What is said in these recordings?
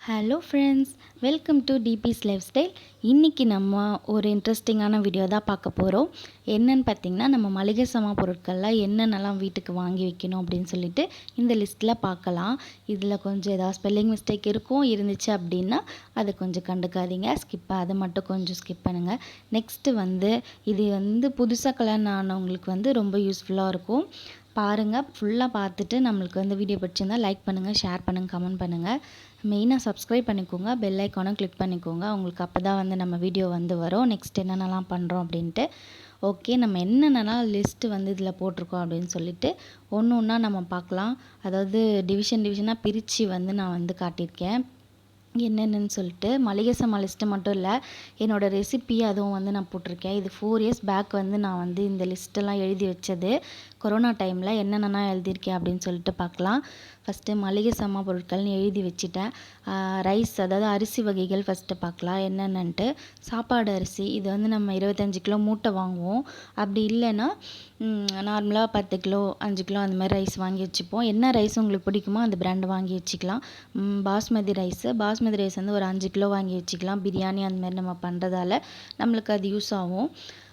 Hello friends, welcome to டிபிஸ் lifestyle. இன்றைக்கி நம்ம ஒரு இன்ட்ரெஸ்டிங்கான வீடியோ தான் பார்க்க போகிறோம். என்னன்னு பார்த்திங்கன்னா, நம்ம மளிகை சாமான் பொருட்கள்லாம் என்னென்னலாம் வீட்டுக்கு வாங்கி வைக்கணும் அப்படின்னு சொல்லிட்டு இந்த லிஸ்ட்டில் பார்க்கலாம். இதில் கொஞ்சம் ஏதாவது ஸ்பெல்லிங் மிஸ்டேக் இருந்துச்சு அப்படின்னா அதை கொஞ்சம் கண்டுக்காதீங்க, அதை மட்டும் கொஞ்சம் ஸ்கிப் பண்ணுங்கள். நெக்ஸ்ட்டு இது புதுசாக கல்யாணம் ஆனவங்களுக்கு ரொம்ப யூஸ்ஃபுல்லாக இருக்கும். பாருங்கள், ஃபுல்லாக பார்த்துட்டு நம்மளுக்கு வீடியோ பிடிச்சிருந்தால் லைக் பண்ணுங்கள், ஷேர் பண்ணுங்கள், கமெண்ட் பண்ணுங்கள். மெயினாக சப்ஸ்கிரைப் பண்ணிக்கோங்க, பெல் ஐக்கானும் கிளிக் பண்ணிக்கோங்க. உங்களுக்கு அப்போ தான் நம்ம வீடியோ வரும். நெக்ஸ்ட் என்னென்னலாம் பண்ணுறோம் அப்படின்ட்டு. ஓகே, நம்ம என்னென்னலாம் லிஸ்ட்டு இதில் போட்டிருக்கோம் அப்படின்னு சொல்லிட்டு ஒன்று ஒன்றா நம்ம பார்க்கலாம். அதாவது டிவிஷனாக பிரித்து நான் காட்டியிருக்கேன் என்னென்னு சொல்லிட்டு. மளிகை சாமான் லிஸ்ட்டு மட்டும் இல்லை, என்னோடய ரெசிபி அதுவும் நான் போட்டிருக்கேன். இது 4 இயர்ஸ் பேக் நான் இந்த லிஸ்ட்டெல்லாம் எழுதி வச்சது. கொரோனா டைமில் என்னென்னலாம் எழுதியிருக்கேன் அப்படின்னு சொல்லிட்டு பார்க்கலாம். ஃபஸ்ட்டு மளிகை சாமான் பொருட்கள்னு எழுதி வச்சுட்டேன். ரைஸ், அதாவது அரிசி வகைகள் ஃபஸ்ட்டு பார்க்கலாம் என்னென்னன்ட்டு. சாப்பாடு அரிசி, இது நம்ம 25 கிலோ மூட்டை வாங்குவோம். அப்படி இல்லைன்னா நார்மலாக 10 கிலோ 5 கிலோ அந்த மாதிரி ரைஸ் வாங்கி வச்சுப்போம். என்ன ரைஸ் உங்களுக்கு பிடிக்குமோ அந்த பிராண்டு வாங்கி வச்சுக்கலாம். பாஸ்மதி ரைஸ் ஒரு 5 கிலோ வாங்கி வச்சுக்கலாம். பிரியாணி அந்த மாதிரி நம்ம பண்ணுறதால நம்மளுக்கு அது யூஸ் ஆகும்.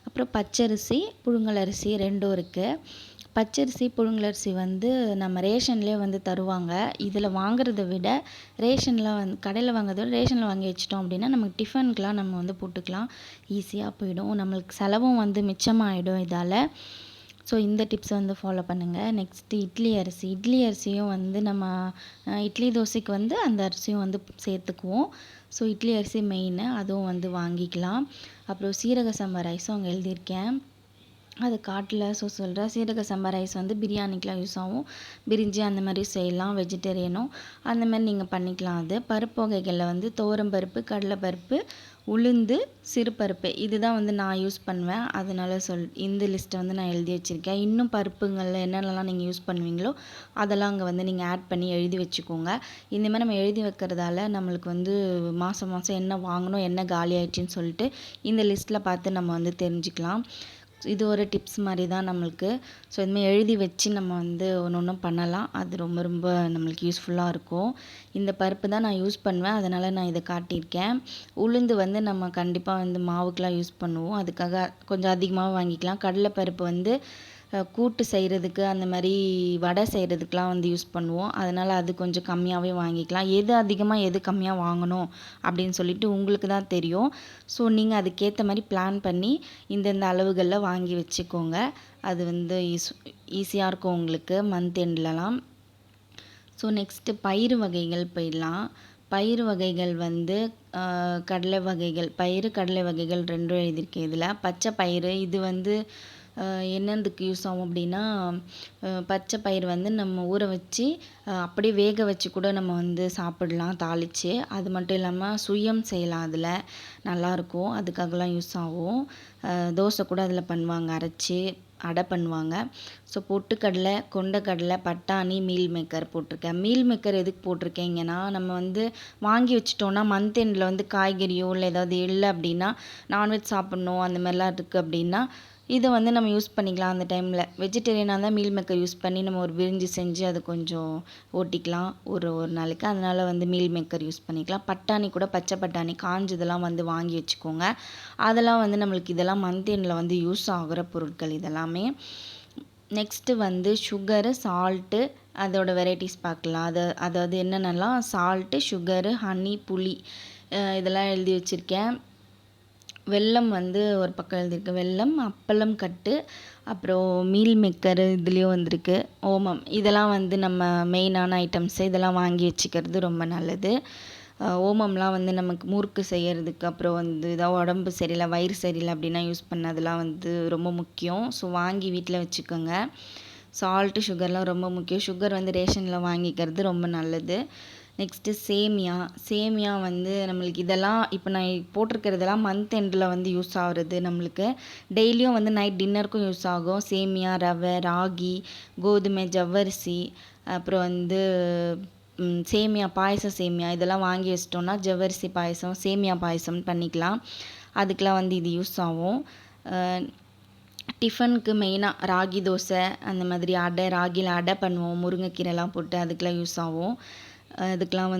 அப்புறம் பச்சரிசி, புழுங்கலரிசி ரெண்டும் இருக்குது. பச்சரிசி, புழுங்கலரிசி நம்ம ரேஷன்லேயே தருவாங்க. இதில் வாங்குறத விட ரேஷனில் கடையில் வாங்குறத விட ரேஷனில் வாங்கி வச்சிட்டோம் அப்படின்னா நமக்கு டிஃபனுக்கெலாம் நம்ம போட்டுக்கலாம், ஈஸியாக போயிடும். நம்மளுக்கு செலவும் மிச்சமாகிடும் இதால். ஸோ இந்த டிப்ஸை ஃபாலோ பண்ணுங்கள். நெக்ஸ்ட்டு இட்லி அரிசியும் நம்ம இட்லி தோசைக்கு அந்த அரிசியும் சேர்த்துக்குவோம். ஸோ இட்லி அரிசி மெயின், அதுவும் வாங்கிக்கலாம். அப்புறம் சீரக சம்பா ரைஸும் அங்கே எழுதியிருக்கேன், அது காட்டல. ஸோ சொல்கிறேன். சீரக சம்பா ரைஸ் பிரியாணிக்கெலாம் யூஸ் ஆகும். பிரிஞ்சி அந்த மாதிரி செய்யலாம், வெஜிடேரியனும் அந்த மாதிரி நீங்கள் பண்ணிக்கலாம். அது பருப்பு வகைகளில் துவரம்பருப்பு, கடலைப்பருப்பு, உளுந்து, சிறுபருப்பு இதுதான் நான் யூஸ் பண்ணுவேன். அதனால இந்த லிஸ்ட்டை நான் எழுதி வச்சுருக்கேன். இன்னும் பருப்புங்களில் என்னென்னலாம் நீங்கள் யூஸ் பண்ணுவீங்களோ அதெல்லாம் அங்கே நீங்கள் ஆட் பண்ணி எழுதி வச்சுக்கோங்க. இந்த மாதிரி நம்ம எழுதி வைக்கிறதால நம்மளுக்கு மாதம் மாதம் என்ன வாங்கணும், என்ன காலி ஆயிடுச்சுன்னு சொல்லிட்டு இந்த லிஸ்ட்டில் பார்த்து நம்ம தெரிஞ்சுக்கலாம். இது ஒரு டிப்ஸ் மாதிரி தான் நம்மளுக்கு. ஸோ இதுமாதிரி எழுதி வச்சு நம்ம ஒன்று ஒன்றும் பண்ணலாம். அது ரொம்ப ரொம்ப நம்மளுக்கு யூஸ்ஃபுல்லாக இருக்கும். இந்த பருப்பு தான் நான் யூஸ் பண்ணுவேன், அதனால் நான் இதை காட்டியிருக்கேன். உளுந்து நம்ம கண்டிப்பாக மாவுக்கெலாம் யூஸ் பண்ணுவோம், அதுக்காக கொஞ்சம் அதிகமாக வாங்கிக்கலாம். கடலைப்பருப்பு கூட்டு செய்கிறதுக்கு அந்த மாதிரி வடை செய்கிறதுக்கெலாம் யூஸ் பண்ணுவோம். அதனால் அது கொஞ்சம் கம்மியாகவே வாங்கிக்கலாம். எது அதிகமாக எது கம்மியாக வாங்கணும் அப்படின்னு சொல்லிட்டு உங்களுக்கு தான் தெரியும். ஸோ நீங்கள் அதுக்கேற்ற மாதிரி பிளான் பண்ணி இந்தந்த அளவுகளில் வாங்கி வச்சுக்கோங்க. அது ஈஸியாக இருக்கும் உங்களுக்கு மந்த் எண்ட்லலாம். ஸோ நெக்ஸ்ட்டு பயிறு வகைகள் போயிடலாம். பயிறு வகைகள் கடலை வகைகள், கடலை வகைகள் ரெண்டும் எழுதியிருக்கேன் இதில். பச்சை பயிறு இது என்னதுக்கு யூஸ் ஆகும் அப்படின்னா, பச்சை பயிறு நம்ம ஊற வச்சு அப்படியே வேக வச்சு கூட நம்ம சாப்பிடலாம் தாளித்து. அது மட்டும் இல்லாமல் சுயம் செய்யலாம், அதில் நல்லாயிருக்கும், அதுக்காகலாம் யூஸ் ஆகும். தோசை கூட அதில் பண்ணுவாங்க, அரைச்சி அடை பண்ணுவாங்க. ஸோ பொட்டுக்கடலை, கொண்டக்கடலை, பட்டாணி, மீல் மேக்கர் போட்டிருக்கேன். மீல் மேக்கர் எதுக்கு போட்டிருக்கேங்கன்னா, நம்ம வாங்கி வச்சிட்டோன்னா மந்த் எண்டில் காய்கறியோ இல்லை ஏதாவது இல்லை அப்படின்னா, நான்வெஜ் சாப்பிட்ணும் அந்த மாதிரிலாம் இருக்குது அப்படின்னா இதை நம்ம யூஸ் பண்ணிக்கலாம். அந்த டைமில் வெஜிடேரியனாக இருந்தால் மீல் மேக்கர் யூஸ் பண்ணி நம்ம ஒரு விரிஞ்சி செஞ்சு அதை கொஞ்சம் ஓட்டிக்கலாம் ஒரு நாளைக்கு. அதனால் மீல் மேக்கர் யூஸ் பண்ணிக்கலாம். பட்டாணி கூட பச்சை பட்டாணி காஞ்சதெல்லாம் வாங்கி வச்சுக்கோங்க. அதெல்லாம் நம்மளுக்கு இதெல்லாம் மந்த் எண்டில் யூஸ் ஆகிற பொருட்கள் இதெல்லாமே. நெக்ஸ்ட்டு சுகரு, சால்ட்டு, அதோட வெரைட்டிஸ் பார்க்கலாம். அதாவது என்னென்னலாம் சால்ட்டு, சுகரு, ஹனி, புளி இதெல்லாம் எழுதி வச்சுருக்கேன். வெல்லம் ஒரு பக்கம் எழுதியிருக்கு, வெல்லம், அப்பளம் கட்டு, அப்புறம் மீல் மேக்கரு இதுலேயும் வந்திருக்கு, ஓமம். இதெல்லாம் நம்ம மெயினான ஐட்டம்ஸ். இதெல்லாம் வாங்கி வச்சுக்கிறது ரொம்ப நல்லது. ஓமம்லாம் நமக்கு முறுக்கு செய்கிறதுக்கு, அப்புறம் ஏதாவது உடம்பு சரியில்லை, வயிறு சரியில்லை அப்படின்னா யூஸ் பண்ணதெல்லாம் ரொம்ப முக்கியம். ஸோ வாங்கி வீட்டில் வச்சுக்கோங்க. சால்ட்டு, சுகர்லாம் ரொம்ப முக்கியம். சுகர் ரேஷனில் வாங்கிக்கிறது ரொம்ப நல்லது. நெக்ஸ்ட்டு சேமியா நம்மளுக்கு இதெல்லாம் இப்போ நான் போட்டிருக்கிறதெல்லாம் மந்த் எண்டில் யூஸ் ஆகுறது. நம்மளுக்கு டெய்லியும் நைட் டின்னருக்கும் யூஸ் ஆகும். சேமியா, ரவை, ராகி, கோதுமை, ஜவ்வரிசி, அப்புறம் சேமியா, சேமியா இதெல்லாம் வாங்கி வச்சிட்டோன்னா ஜவ்வரிசி பாயசம், சேமியா பாயசம் பண்ணிக்கலாம். அதுக்கெலாம் இது யூஸ் ஆகும். டிஃபனுக்கு மெயினாக ராகி தோசை அந்த மாதிரி அடை, ராகியில் அடை பண்ணுவோம், முருங்கைக்கீரைலாம் போட்டு, அதுக்கெலாம் யூஸ் ஆகும். அதுக்கெலாம்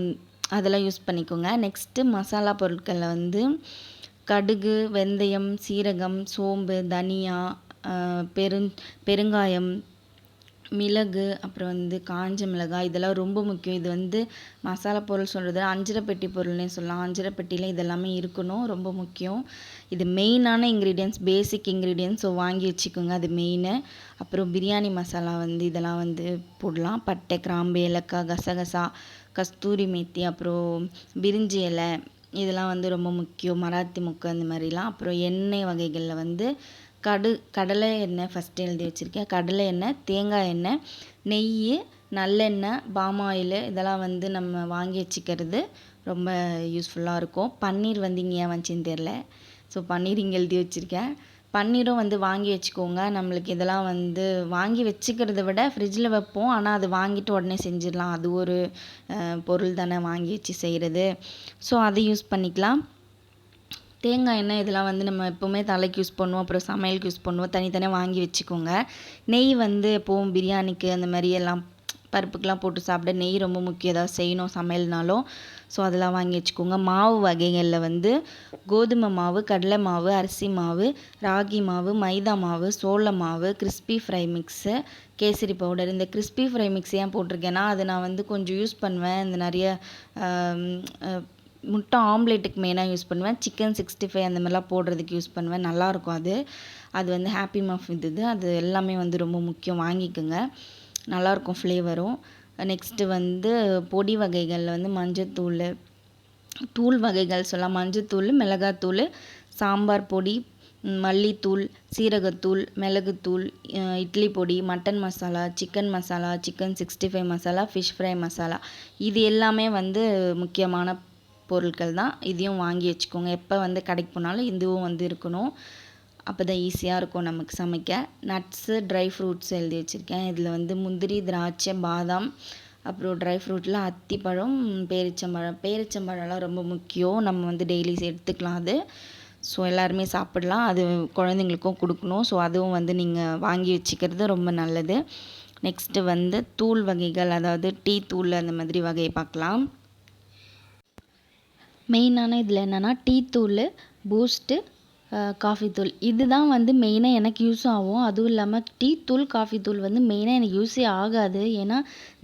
அதெல்லாம் யூஸ் பண்ணிக்கோங்க. நெக்ஸ்ட்டு மசாலா பொருட்களில் வந்து கடுகு, வெந்தயம், சீரகம், சோம்பு, தனியா, பெருங்காயம், மிளகு, அப்புறம் வந்து காஞ்ச மிளகாய், இதெல்லாம் ரொம்ப முக்கியம். இது வந்து மசாலா பொருள் சொல்கிறது அஞ்சரைப்பெட்டி பொருள்னே சொல்லலாம். அஞ்சரைப்பெட்டியில் இதெல்லாமே இருக்கணும், ரொம்ப முக்கியம். இது மெயினான இன்க்ரீடியன்ட்ஸ், பேசிக் இன்க்ரீடியன்ட்ஸ். ஸோ வாங்கி வச்சுக்கோங்க, அது மெயினு. அப்புறம் பிரியாணி மசாலா வந்து இதெல்லாம் வந்து போடலாம். பட்டை, கிராம்பு, ஏலக்காய், கசகசா, கஸ்தூரி மேத்தி, அப்புறம் பிரிஞ்சி இலை, இதெல்லாம் வந்து ரொம்ப முக்கியம். மராத்தி மொக்கு அந்த மாதிரிலாம். அப்புறம் எண்ணெய் வகைகளில் வந்து கடலை எண்ணெய் ஃபஸ்ட்டு எழுதி வச்சுருக்கேன். கடலை எண்ணெய், தேங்காய் எண்ணெய், நெய், நல்லெண்ணெய், பாம் ஆயில், இதெல்லாம் வந்து நம்ம வாங்கி வச்சுக்கிறது ரொம்ப யூஸ்ஃபுல்லாக இருக்கும். பன்னீர் வந்து இங்கே ஏன் வந்துச்சின்னு தெரில. ஸோ பன்னீர் இங்கே எழுதி வச்சுருக்கேன். பன்னீரும் வந்து வாங்கி வச்சுக்கோங்க. நம்மளுக்கு இதெல்லாம் வந்து வாங்கி வச்சுக்கிறத விட ஃப்ரிட்ஜில் வைப்போம். ஆனால் அது வாங்கிட்டு உடனே செஞ்சிடலாம். அது ஒரு பொருள் தானே வாங்கி வச்சு செய்கிறது. ஸோ அதை யூஸ் பண்ணிக்கலாம். தேங்காய் எண்ணெய் இதெல்லாம் வந்து நம்ம எப்போவுமே தலைக்கு யூஸ் பண்ணுவோம், அப்புறம் சமையலுக்கு யூஸ் பண்ணுவோம். தனித்தனியாக வாங்கி வச்சுக்கோங்க. நெய் வந்து எப்போவும் பிரியாணிக்கு அந்த மாதிரி எல்லாம் பருப்புக்கெலாம் போட்டு சாப்பிட நெய் ரொம்ப முக்கியம், ஏதாவது செய்யணும் சமையல்னாலும். ஸோ அதெல்லாம் வாங்கி வச்சுக்கோங்க. மாவு வகைகளில் வந்து கோதுமை மாவு, கடலை மாவு, அரிசி மாவு, ராகி மாவு, மைதா மாவு, சோள மாவு, crispy fry mix, kesari powder. இந்த கிறிஸ்பி ஃப்ரை மிக்ஸ் ஏன் போட்டிருக்கேன்னா, அது நான் வந்து கொஞ்சம் யூஸ் பண்ணுவேன். இந்த நிறைய முட்டை ஆம்லேட்டுக்கு மெயினாக யூஸ் பண்ணுவேன். சிக்கன் 65 அந்த மாதிரிலாம் போடுறதுக்கு யூஸ் பண்ணுவேன். நல்லாயிருக்கும் அது. அது வந்து ஹாப்பி மஃப் இது அது எல்லாமே வந்து ரொம்ப முக்கியம், வாங்கிக்கோங்க. நல்லாயிருக்கும் ஃப்ளேவரும். நெக்ஸ்ட்டு வந்து பொடி வகைகளில் வந்து மஞ்சத்தூள், தூள் வகைகள் சொல்லலாம். மஞ்சத்தூள், மிளகாத்தூள், சாம்பார் பொடி, மல்லித்தூள், சீரகத்தூள், மிளகுத்தூள், இட்லி பொடி, mutton masala, chicken masala, chicken 65 masala, fish fry masala, இது எல்லாமே வந்து முக்கியமான பொருட்கள் தான். இதையும் வாங்கி வச்சுக்கோங்க. எப்போ வந்து கடைக்கு போனாலும் இதுவும் வந்து இருக்கணும். அப்போ தான் ஈஸியாக இருக்கும் நமக்கு சமைக்க. நட்ஸு, ட்ரை ஃப்ரூட்ஸ் எழுதி வச்சுருக்கேன். இதில் வந்து முந்திரி, திராட்சை, பாதாம், அப்புறம் ட்ரை ஃப்ரூட்டில் அத்திப்பழம், பேரிச்சம்பழம்லாம் ரொம்ப முக்கியம். நம்ம வந்து டெய்லி எடுத்துக்கலாம் அது. ஸோ எல்லாருமே சாப்பிடலாம். அது குழந்தைங்களுக்கும் கொடுக்கணும். ஸோ அதுவும் வந்து நீங்கள் வாங்கி வச்சுக்கிறது ரொம்ப நல்லது. நெக்ஸ்ட்டு வந்து தூள் வகைகள், அதாவது டீ தூள் அந்த மாதிரி வகையை பார்க்கலாம். மெயினான இதில் என்னென்னா டீ தூள், பூஸ்ட்டு, காஃபி தூள், இது தான் வந்து மெயினாக எனக்கு யூஸ் ஆகும். அதுவும் இல்லாமல் டீ தூள், காஃபி தூள் வந்து மெயினாக எனக்கு யூஸே ஆகாது. ஏன்னா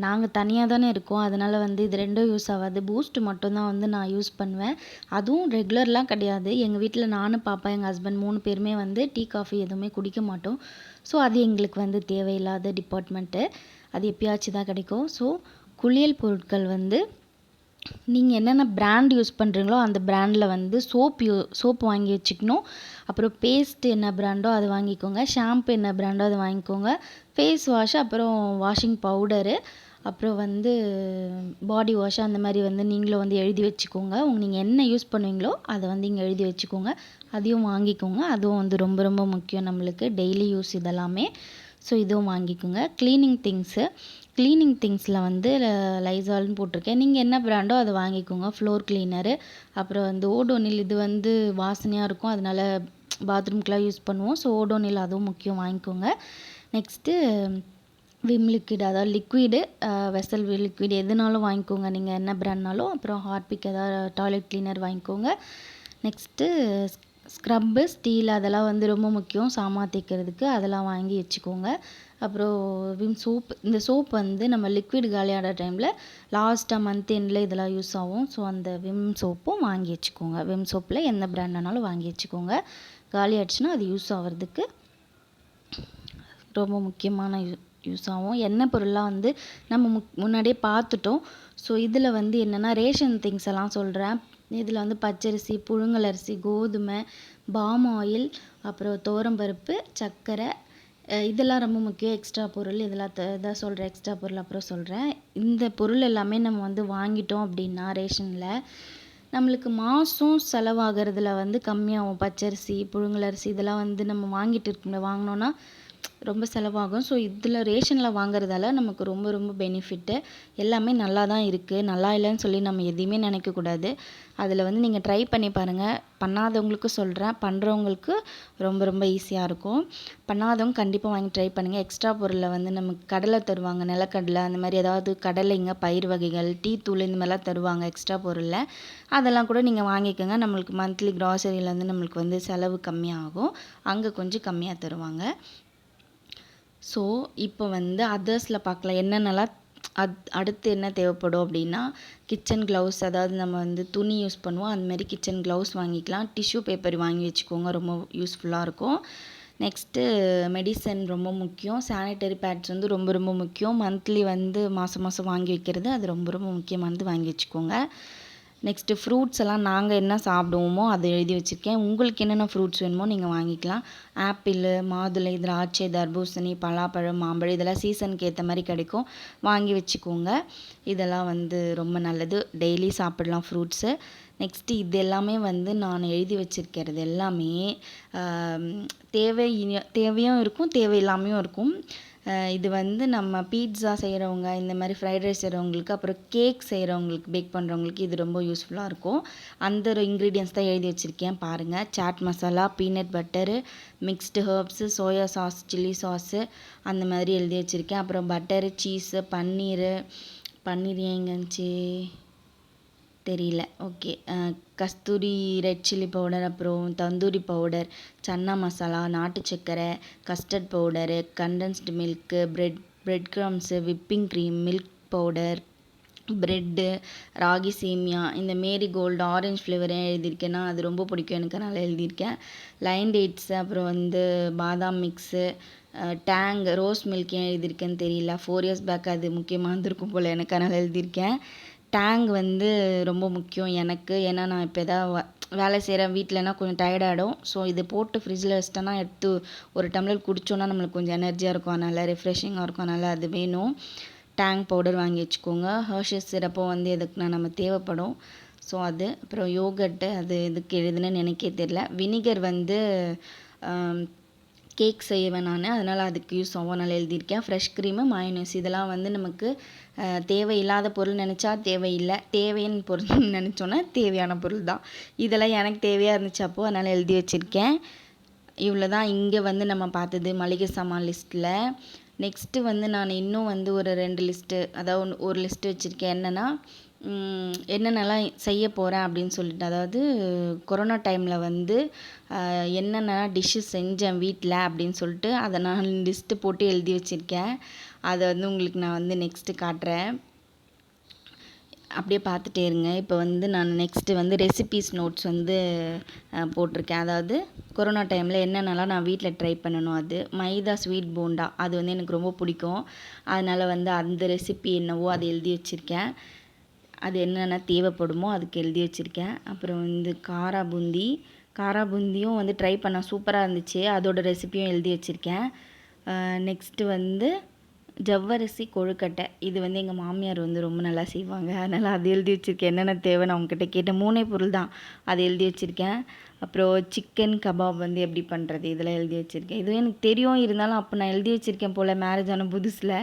நாங்கள் தனியாக தானே இருக்கோம். அதனால் வந்து இது ரெண்டும் யூஸ் ஆகாது. பூஸ்ட்டு மட்டும்தான் வந்து நான் யூஸ் பண்ணுவேன். அதுவும் ரெகுலர்லாம் கிடையாது. எங்கள் வீட்டில் நானும், பாப்பா, எங்கள் ஹஸ்பண்ட் 3 பேருமே வந்து டீ, காஃபி எதுவுமே குடிக்க மாட்டோம். ஸோ அது எங்களுக்கு வந்து தேவையில்லாத டிபார்ட்மெண்ட்டு. அது எப்பயாச்சும் தான் கிடைக்கும். ஸோ குளியல் பொருட்கள் வந்து நீங்கள் என்னென்ன பிராண்ட் யூஸ் பண்ணுறீங்களோ அந்த பிராண்டில் வந்து சோப்பு வாங்கி வச்சுக்கணும். அப்புறம் பேஸ்ட் என்ன பிராண்டோ அது வாங்கிக்கோங்க. ஷாம்பு என்ன பிராண்டோ அது வாங்கிக்கோங்க. ஃபேஸ் வாஷ், அப்புறம் வாஷிங் பவுடரு, அப்புறம் வந்து பாடி வாஷ், அந்த மாதிரி வந்து நீங்களும் வந்து எழுதி வச்சுக்கோங்க. நீங்கள் என்ன யூஸ் பண்ணுவீங்களோ அதை வந்து இங்கே எழுதி வச்சுக்கோங்க. அதையும் வாங்கிக்கோங்க. அதுவும் வந்து ரொம்ப ரொம்ப முக்கியம் நம்மளுக்கு டெய்லி யூஸ் இதெல்லாமே. ஸோ இதுவும் வாங்கிக்கோங்க. க்ளீனிங் திங்ஸில் வந்து லைசால்னு போட்டிருக்கேன். நீங்கள் என்ன பிராண்டோ அதை வாங்கிக்கோங்க. ஃப்ளோர் கிளீனரு, அப்புறம் வந்து ஓடோனில், இது வந்து வாசனையாக இருக்கும், அதனால் பாத்ரூம்க்கெலாம் யூஸ் பண்ணுவோம். ஸோ ஓடோனில் அதுவும் முக்கியம், வாங்கிக்கோங்க. நெக்ஸ்ட்டு விம் லிக்விட், அதாவது லிக்விடு, வெசல் லிக்விட் எதுனாலும் வாங்கிக்கோங்க நீங்கள் என்ன பிராண்ட்னாலும். அப்புறம் ஹார்பிக், ஏதாவது டாய்லெட் கிளீனர் வாங்கிக்கோங்க. நெக்ஸ்ட்டு ஸ்க்ரப்பு, ஸ்டீல், அதெல்லாம் வந்து ரொம்ப முக்கியம் சாமான் தேய்க்கிறதுக்கு, அதெல்லாம் வாங்கி வச்சுக்கோங்க. அப்புறம் விம் சோப், இந்த சோப் வந்து நம்ம லிக்விட் காலியான டைமில் லாஸ்ட்டாக மந்த் எண்டில் இதெல்லாம் யூஸ் ஆகும். ஸோ அந்த விம் சோப்பும் வாங்கி வச்சுக்கோங்க. விம் சோப்பில் எந்த பிராண்டானாலும் வாங்கி வச்சுக்கோங்க. காலி ஆகிடுச்சுன்னா அது யூஸ் ஆகிறதுக்கு ரொம்ப முக்கியமான யூஸ் ஆகும். எண்ணெய் பொருள்லாம் வந்து நம்ம முன்னாடியே பார்த்துட்டோம். ஸோ இதில் வந்து என்னென்னா ரேஷன் திங்ஸ் எல்லாம் சொல்கிறேன். இதில் வந்து பச்சரிசி, புழுங்கலரிசி, கோதுமை, பாம் ஆயில், அப்புறம் துவரம்பருப்பு, சர்க்கரை, இதெல்லாம் ரொம்ப முக்கியம். எக்ஸ்ட்ரா பொருள் இதெல்லாம் இதான் சொல்கிறேன். எக்ஸ்ட்ரா பொருள் அப்புறம் சொல்கிறேன். இந்த பொருள் எல்லாமே நம்ம வந்து வாங்கிட்டோம் அப்படின்னா ரேஷனில் நம்மளுக்கு மாதம் செலவாகிறதுல வந்து கம்மியாகும். பச்சரிசி, புழுங்கலரிசி இதெல்லாம் வந்து நம்ம வாங்கிட்டு இருக்கோம்ல, வாங்கினோன்னா ரொம்ப செலவாகும். ஸோ இதில் ரேஷனில் வாங்குறதால நமக்கு ரொம்ப ரொம்ப பெனிஃபிட்டு. எல்லாமே நல்லா தான் இருக்குது. நல்லா இல்லைன்னு சொல்லி நம்ம எதையுமே நினைக்கக்கூடாது. அதில் வந்து நீங்கள் ட்ரை பண்ணி பாருங்கள். பண்ணாதவங்களுக்கு சொல்கிறேன், பண்ணுறவங்களுக்கு ரொம்ப ரொம்ப ஈஸியாக இருக்கும். பண்ணாதவங்க கண்டிப்பாக வாங்கி ட்ரை பண்ணுங்கள். எக்ஸ்ட்ரா பொருளில் வந்து நமக்கு கடலை தருவாங்க, நிலக்கடலை அந்த மாதிரி ஏதாவது கடலைங்க, பயிர் வகைகள், டீ தூள் இந்த மாதிரிலாம் தருவாங்க எக்ஸ்ட்ரா பொருளில். அதெல்லாம் கூட நீங்கள் வாங்கிக்கோங்க. நம்மளுக்கு மந்த்லி க்ராசரியில் வந்து நம்மளுக்கு வந்து செலவு கம்மியாகும். அங்கே கொஞ்சம் கம்மியாக தருவாங்க. ஸோ இப்போ வந்து அதர்ஸில் பார்க்கலாம் என்னென்னலாம் அடுத்து என்ன தேவைப்படும் அப்படின்னா, கிச்சன் க்ளவுஸ், அதாவது நம்ம வந்து துணி யூஸ் பண்ணுவோம் அந்தமாரி கிச்சன் க்ளவுஸ் வாங்கிக்கலாம். டிஷ்யூ பேப்பர் வாங்கி வச்சுக்கோங்க, ரொம்ப யூஸ்ஃபுல்லாக இருக்கும். நெக்ஸ்ட்டு மெடிசன் ரொம்ப முக்கியம். சானிட்டரி பேட்ஸ் வந்து ரொம்ப ரொம்ப முக்கியம். மந்த்லி வந்து மாதம் மாதம் வாங்கி வைக்கிறது அது ரொம்ப ரொம்ப முக்கியமானது, வாங்கி வச்சுக்கோங்க. நெக்ஸ்ட்டு ஃப்ரூட்ஸ் எல்லாம் நாங்கள் என்ன சாப்பிடுவோமோ அதை எழுதி வச்சுருக்கேன். உங்களுக்கு என்னென்ன ஃப்ரூட்ஸ் வேணுமோ நீங்கள் வாங்கிக்கலாம். ஆப்பிள், மாதுளை, திராட்சை, தர்பூசணி, பலாப்பழம், மாம்பழம் இதெல்லாம் சீசனுக்கு ஏற்ற மாதிரி கிடைக்கும், வாங்கி வச்சுக்கோங்க. இதெல்லாம் வந்து ரொம்ப நல்லது, டெய்லி சாப்பிடலாம் ஃப்ரூட்ஸு. நெக்ஸ்ட்டு இது எல்லாமே வந்து நான் எழுதி வச்சுருக்கிறது எல்லாமே தேவையும் இருக்கும், தேவையில்லாமையும் இருக்கும். இது வந்து நம்ம பீட்ஸா செய்கிறவங்க, இந்த மாதிரி ஃப்ரைட் ரைஸ் செய்கிறவங்களுக்கு, அப்புறம் கேக் செய்கிறவங்களுக்கு, பேக் பண்ணுறவங்களுக்கு இது ரொம்ப யூஸ்ஃபுல்லாக இருக்கும். அந்த இன்க்ரீடியன்ஸ் தான் எழுதி வச்சுருக்கேன் பாருங்கள். Chaat masala, peanut butter, mixed herbs, soya sauce, chilli sauce அந்த மாதிரி எழுதி வச்சுருக்கேன். அப்புறம் பட்டரு, சீஸு, பன்னீர் எங்கே இருந்துச்சு தெரியல. ஓகே, கஸ்தூரி ரெட் சில்லி பவுடர், அப்புறம் தந்தூரி பவுடர், சன்னா மசாலா, நாட்டு சர்க்கரை, custard powder, condensed milk, bread crumbs, whipping cream, milk powder, bread, ragi சேமியா, இந்த மேரிகோல்டு ஆரஞ்சு ஃப்ளேவர் ஏன் எழுதியிருக்கேன்னா அது ரொம்ப பிடிக்கும் எனக்கு, அதனால் எழுதியிருக்கேன். லைன் டேட்ஸு, அப்புறம் வந்து பாதாம் மிக்ஸு, டேங், ரோஸ் மில்க் ஏன் எழுதியிருக்கேன்னு தெரியல. 4 இயர்ஸ் பேக் அது முக்கியமாக இருந்திருக்கும் போல் எனக்கு, அதனால் எழுதியிருக்கேன். டேங் வந்து ரொம்ப முக்கியம் எனக்கு. ஏன்னா நான் இப்போ எதாவது வேலை செய்கிறேன் வீட்டிலனா கொஞ்சம் டயர்டாகிடும். ஸோ இது போட்டு ஃப்ரிட்ஜில் வச்சிட்டோன்னா எடுத்து ஒரு டம்ளர் குடித்தோன்னா நம்மளுக்கு கொஞ்சம் எனர்ஜியாக இருக்கும், அதனால் ரெஃப்ரெஷிங்காக இருக்கும், அதனால் அது வேணும். டேங் பவுடர் வாங்கி வச்சுக்கோங்க. ஹர்ஷஸ் சிரப்பும் வந்து எதுக்குன்னா நம்ம தேவைப்படும். ஸோ அது அப்புறம் யோகர்ட்டு, அது எதுக்கு எழுதுனேன்னு எனக்கே தெரில. வினிகர் வந்து கேக் செய்வேன் நான், அதனால் அதுக்கு யூஸ் ஆகும், அதனால் எழுதியிருக்கேன். ஃப்ரெஷ் க்ரீமு, மயோனைஸ் இதெல்லாம் வந்து நமக்கு தேவையில்லாத பொருள் நினச்சா தேவையில்லை, தேவையான பொருள் நினச்சோன்னா தேவையான பொருள் தான். இதெல்லாம் எனக்கு தேவையாக இருந்துச்சு அப்போது, அதனால் எழுதி வச்சுருக்கேன். இவ்வளோ தான் இங்கே வந்து நம்ம பார்த்தது மளிகை சாமான் லிஸ்ட்டில். நெக்ஸ்ட்டு வந்து நான் இன்னும் வந்து ஒரு 2 லிஸ்ட்டு, அதாவது ஒரு லிஸ்ட்டு வச்சுருக்கேன். என்னென்னலாம் செய்ய போகிறேன் அப்படின்னு சொல்லிட்டு, அதாவது கொரோனா டைமில் வந்து என்னென்னலாம் டிஷ்ஷஸ் செஞ்சேன் வீட்டில் அப்படின்னு சொல்லிட்டு அதை நான் லிஸ்ட்டு போட்டு எழுதி வச்சுருக்கேன். அதை வந்து உங்களுக்கு நான் வந்து நெக்ஸ்ட்டு காட்டுறேன், அப்படியே பார்த்துட்டே இருங்க. இப்போ வந்து நான் நெக்ஸ்ட்டு வந்து ரெசிபீஸ் நோட்ஸ் வந்து போட்டிருக்கேன். அதாவது கொரோனா டைமில் என்னென்னலாம் நான் வீட்டில் ட்ரை பண்ணணும், அது மைதா ஸ்வீட் போண்டா அது வந்து எனக்கு ரொம்ப பிடிக்கும், அதனால் வந்து அந்த ரெசிபி என்னவோ அதை எழுதி வச்சுருக்கேன். அது என்னென்ன தேவைப்படுமோ அதுக்கு எழுதி வச்சுருக்கேன். அப்புறம் வந்து காரா பூந்தியும் வந்து ட்ரை பண்ண சூப்பராக இருந்துச்சு, அதோட ரெசிபியும் எழுதி வச்சுருக்கேன். நெக்ஸ்ட்டு வந்து ஜவ்வரிசி கொழுக்கட்டை, இது வந்து எங்கள் மாமியார் வந்து ரொம்ப நல்லா செய்வாங்க, அதனால் அது எழுதி வச்சுருக்கேன். என்னென்ன தேவைன்னு அவங்ககிட்ட கேட்டேன், 3 பொருள் தான், அது எழுதி வச்சுருக்கேன். அப்புறம் சிக்கன் கபாப் வந்து எப்படி பண்ணுறது இதெல்லாம் எழுதி வச்சுருக்கேன். இதுவும் எனக்கு தெரியும், இருந்தாலும் அப்போ நான் எழுதி வச்சுருக்கேன் போல் மேரேஜ் ஆன புதுசில்.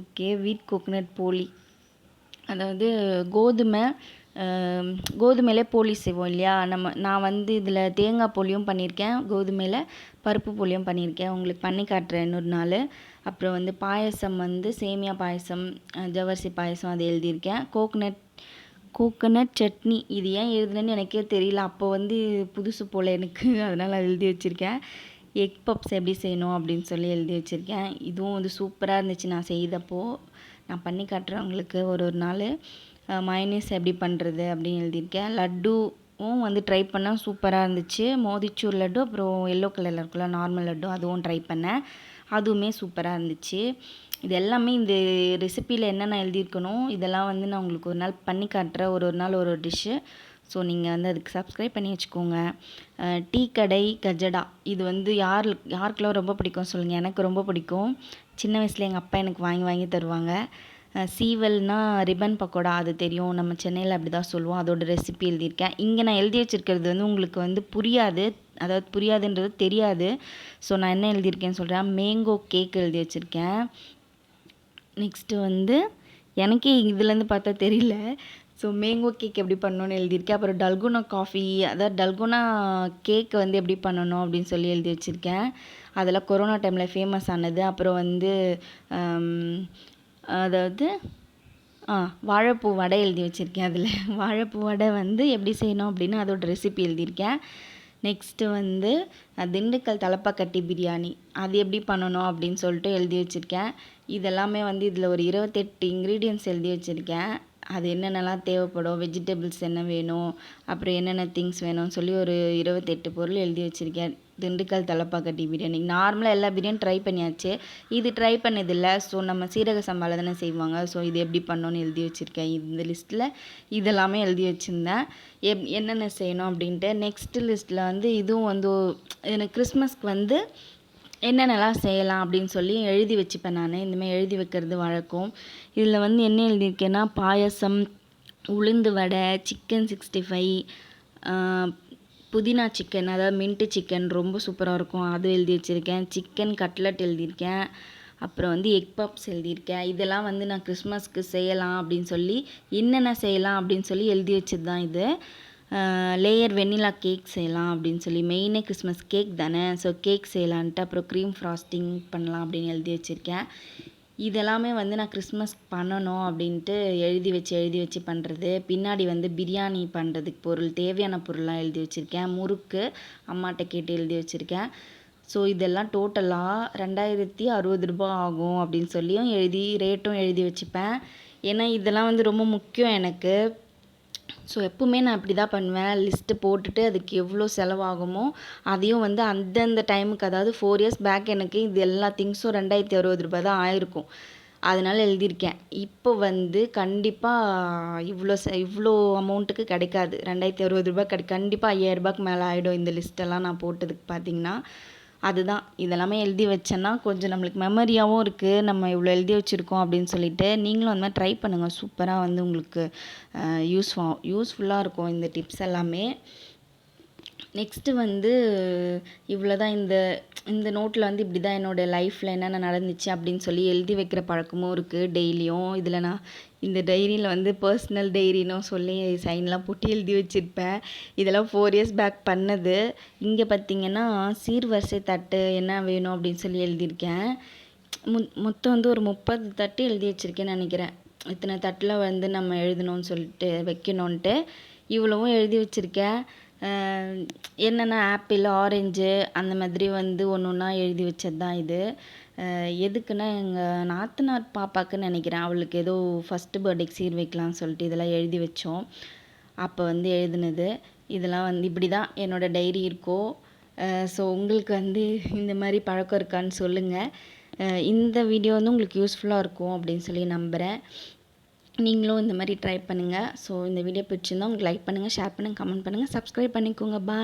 ஓகே, வீட் கோகனட் போலி, அதாவது கோதுமையிலே போலி செய்வோம் இல்லையா, நான் வந்து இதில் தேங்காய் போலியும் பண்ணியிருக்கேன், கோதுமையில் பருப்பு போலியும் பண்ணியிருக்கேன், உங்களுக்கு பண்ணி காட்டுறேன் இன்னொரு நாள். அப்புறம் வந்து பாயசம் வந்து சேமியா பாயசம், ஜவ்வரிசி பாயசம் அது எழுதியிருக்கேன். கோகனட் சட்னி, இது ஏன் எழுதுனேன்னு எனக்கே தெரியல, அப்போ வந்து புதுசு போல் எனக்கு, அதனால் எழுதி வச்சுருக்கேன். எக் பப்ஸ் எப்படி செய்யணும் அப்படின்னு சொல்லி எழுதி வச்சுருக்கேன். இதுவும் வந்து சூப்பராக இருந்துச்சு நான் செய்தப்போ, நான் பண்ணி காட்டுறேன் உங்களுக்கு ஒரு நாள். மயோனைஸ் எப்படி பண்ணுறது அப்படின்னு எழுதியிருக்கேன். லட்டுவும் வந்து ட்ரை பண்ணேன், சூப்பராக இருந்துச்சு. மோதிச்சூர் லட்டு, அப்புறம் எல்லோ கலரில் இருக்குல்ல நார்மல் லட்டு, அதுவும் ட்ரை பண்ணேன், அதுவுமே சூப்பராக இருந்துச்சு. இது எல்லாமே இந்த ரெசிப்பியில் என்னென்ன எழுதியிருக்கணும் இதெல்லாம் வந்து நான் உங்களுக்கு ஒரு நாள் பண்ணி காட்டுறேன், ஒரு நாள் ஒரு டிஷ்ஷு. ஸோ நீங்கள் வந்து அதுக்கு சப்ஸ்கிரைப் பண்ணி வச்சுக்கோங்க. டீ கடை கஜடா, இது வந்து யாருக்கெல்லாம் ரொம்ப பிடிக்கும் சொல்லுங்கள், எனக்கு ரொம்ப பிடிக்கும். சின்ன வயசில் எங்கள் அப்பா எனக்கு வாங்கி தருவாங்க. சீவல்னா ரிப்பன் பக்கோடா அது தெரியும், நம்ம சென்னையில் அப்படி தான் சொல்லுவோம். அதோட ரெசிபி எழுதியிருக்கேன். இங்கே நான் எழுதி வச்சுருக்கிறது வந்து உங்களுக்கு வந்து புரியாது, அதாவது புரியாதுன்றது தெரியாது. ஸோ நான் என்ன எழுதியிருக்கேன்னு சொல்கிறேன். மேங்கோ கேக் எழுதி வச்சுருக்கேன். நெக்ஸ்ட்டு வந்து எனக்கே இதுலேருந்து பார்த்தா தெரியல. ஸோ மேங்கோ கேக் எப்படி பண்ணணும்னு எழுதியிருக்கேன். அப்புறம் டல்கோனா காஃபி, அதாவது டல்கோனா கேக் வந்து எப்படி பண்ணணும் அப்படின்னு சொல்லி எழுதி வச்சுருக்கேன். அதெல்லாம் கொரோனா டைமில் ஃபேமஸ் ஆனது. அப்புறம் வந்து அதாவது வாழைப்பூ வடை எழுதி வச்சுருக்கேன். அதில் வாழைப்பூ வடை வந்து எப்படி செய்யணும் அப்படின்னு அதோட ரெசிபி எழுதியிருக்கேன். நெக்ஸ்ட்டு வந்து திண்டுக்கல் தலப்பாக்கட்டி பிரியாணி அது எப்படி பண்ணணும் அப்படின்னு சொல்லிட்டு எழுதி வச்சுருக்கேன். இதெல்லாமே வந்து இதில் ஒரு 28 இன்க்ரீடியன்ட்ஸ் எழுதி வச்சுருக்கேன். அது என்னென்னலாம் தேவைப்படும், வெஜிடபிள்ஸ் என்ன வேணும், அப்புறம் என்னென்ன திங்ஸ் வேணும்னு சொல்லி ஒரு 28 பொருள் எழுதி வச்சுருக்கேன். திண்டுக்கல் தலப்பாக்கட்டி பிரியாணி நார்மலாக எல்லா பிரியாணி ட்ரை பண்ணியாச்சு, இது ட்ரை பண்ணதில்லை. ஸோ நம்ம சீரக சம்பாவில் தானே செய்வாங்க. ஸோ இது எப்படி பண்ணணும்னு எழுதி வச்சுருக்கேன். இந்த லிஸ்ட்டில் இதெல்லாமே எழுதி வச்சுருந்தேன் என்னென்ன செய்யணும் அப்படின்ட்டு. நெக்ஸ்ட்டு லிஸ்ட்டில் வந்து இதுவும் வந்து எனக்கு கிறிஸ்மஸ்க்கு வந்து என்னென்னலாம் செய்யலாம் அப்படின்னு சொல்லி எழுதி வச்சுப்பேன். நான் இந்தமாதிரி எழுதி வைக்கிறது வழக்கம். இதில் வந்து என்ன எழுதியிருக்கேன்னா பாயசம், உளுந்து வடை, சிக்கன் 65, புதினா சிக்கன், அதாவது மின்ட்டு சிக்கன் ரொம்ப சூப்பராக இருக்கும், அது எழுதி வச்சுருக்கேன். சிக்கன் கட்லட் எழுதியிருக்கேன். அப்புறம் வந்து எக் பப்ஸ் எழுதியிருக்கேன். இதெல்லாம் வந்து நான் கிறிஸ்மஸ்க்கு செய்யலாம் அப்படின்னு சொல்லி என்னென்ன செய்யலாம் அப்படின்னு சொல்லி எழுதி வச்சது தான் இது. லேயர் வெண்ணிலா கேக் செய்யலாம் அப்படின்னு சொல்லி, மெயினே கிறிஸ்மஸ் கேக் தானே. ஸோ கேக் செய்யலான்ட்டு, அப்புறம் க்ரீம் ஃப்ராஸ்டிங் பண்ணலாம் அப்படின்னு எழுதி வச்சுருக்கேன். இதெல்லாமே வந்து நான் கிறிஸ்மஸ் பண்ணணும் அப்படின்ட்டு எழுதி வச்சு பண்ணுறது. பின்னாடி வந்து பிரியாணி பண்ணுறதுக்கு பொருள் தேவையான பொருள்லாம் எழுதி வச்சுருக்கேன். முறுக்கு அம்மாட்ட கேட்டு எழுதி வச்சுருக்கேன். ஸோ இதெல்லாம் டோட்டலாக 2060 ரூபாய் ஆகும் அப்படின்னு சொல்லியும் ரேட்டும் எழுதி வச்சுப்பேன். ஏன்னா இதெல்லாம் வந்து ரொம்ப முக்கியம் எனக்கு. ஸோ எப்பவுமே நான் இப்படி தான் பண்ணுவேன். லிஸ்ட்டு போட்டுட்டு அதுக்கு எவ்வளோ செலவாகுமோ அதையும் வந்து அந்தந்த டைமுக்கு, அதாவது 4 இயர்ஸ் பேக் எனக்கு இது எல்லா திங்ஸும் 2060 ரூபாய் தான் ஆயிருக்கும். அதனால் எழுதியிருக்கேன். இப்போ வந்து கண்டிப்பாக இவ்வளோ அமௌண்ட்டுக்கு கிடைக்காது. 2060 ரூபாய் கண்டிப்பாக 5000 ரூபாய்க்கு மேலே ஆகிடும் இந்த லிஸ்ட்டெல்லாம் நான் போட்டதுக்கு பார்த்தீங்கன்னா. அதுதான் இதெல்லாமே எழுதி வச்சேன்னா கொஞ்சம் நம்மளுக்கு மெமரியாகவும் இருக்குது, நம்ம இவ்வளோ எழுதி வச்சுருக்கோம் அப்படின்னு சொல்லிட்டு. நீங்களும் அந்த மாதிரி ட்ரை பண்ணுங்கள். சூப்பராக வந்து உங்களுக்கு யூஸ்ஃபுல்லாக இருக்கும் இந்த டிப்ஸ் எல்லாமே. நெக்ஸ்ட்டு வந்து இவ்வளோ தான். இந்த நோட்டில் வந்து இப்படி தான் என்னோடய லைஃப்பில் என்னென்ன நடந்துச்சு அப்படின்னு சொல்லி எழுதி வைக்கிற பழக்கமும் இருக்குது டெய்லியும். இதில் நான் இந்த டைரியில் வந்து பர்சனல் டைரின்னு சொல்லி சைன்லாம் போட்டு எழுதி வச்சுருப்பேன். இதெல்லாம் 4 இயர்ஸ் பேக் பண்ணது. இங்கே பார்த்திங்கன்னா சீர்வரிசை தட்டு என்ன வேணும் அப்படின்னு சொல்லி எழுதியிருக்கேன். மொத்தம் வந்து ஒரு 30 தட்டு எழுதி வச்சுருக்கேன்னு நினைக்கிறேன். இத்தனை தட்டில் வந்து நம்ம எழுதணும்னு சொல்லிட்டு வைக்கணுன்ட்டு இவ்வளவும் எழுதி வச்சுருக்கேன். என்னென்னா ஆப்பிள், ஆரஞ்சு அந்த மாதிரி வந்து ஒன்று ஒன்றா எழுதி வச்சது தான் இது. எதுக்குன்னா எங்கள் நாத்தனார் பாப்பாக்குன்னு நினைக்கிறேன். அவளுக்கு ஏதோ ஃபஸ்ட்டு பர்த்டேக்கு சீர் வைக்கலாம்னு சொல்லிட்டு இதெல்லாம் எழுதி வச்சோம். அப்போ வந்து எழுதுனது. இதெல்லாம் வந்து இப்படி தான் என்னோடய டைரி இருக்கும். ஸோ உங்களுக்கு வந்து இந்த மாதிரி பழக்கம் இருக்கான்னு சொல்லுங்கள். இந்த வீடியோ வந்து உங்களுக்கு யூஸ்ஃபுல்லாக இருக்கும் அப்படின்னு சொல்லி நம்புகிறேன். நீங்களும் இந்த மாதிரி ட்ரை பண்ணுங்கள். ஸோ இந்த வீடியோ பிடிச்சிருந்தா உங்களுக்கு லைக் பண்ணுங்கள், ஷேர் பண்ணுங்கள், கமெண்ட் பண்ணுங்கள், சப்ஸ்கிரைப் பண்ணிக்கோங்க. பாய்.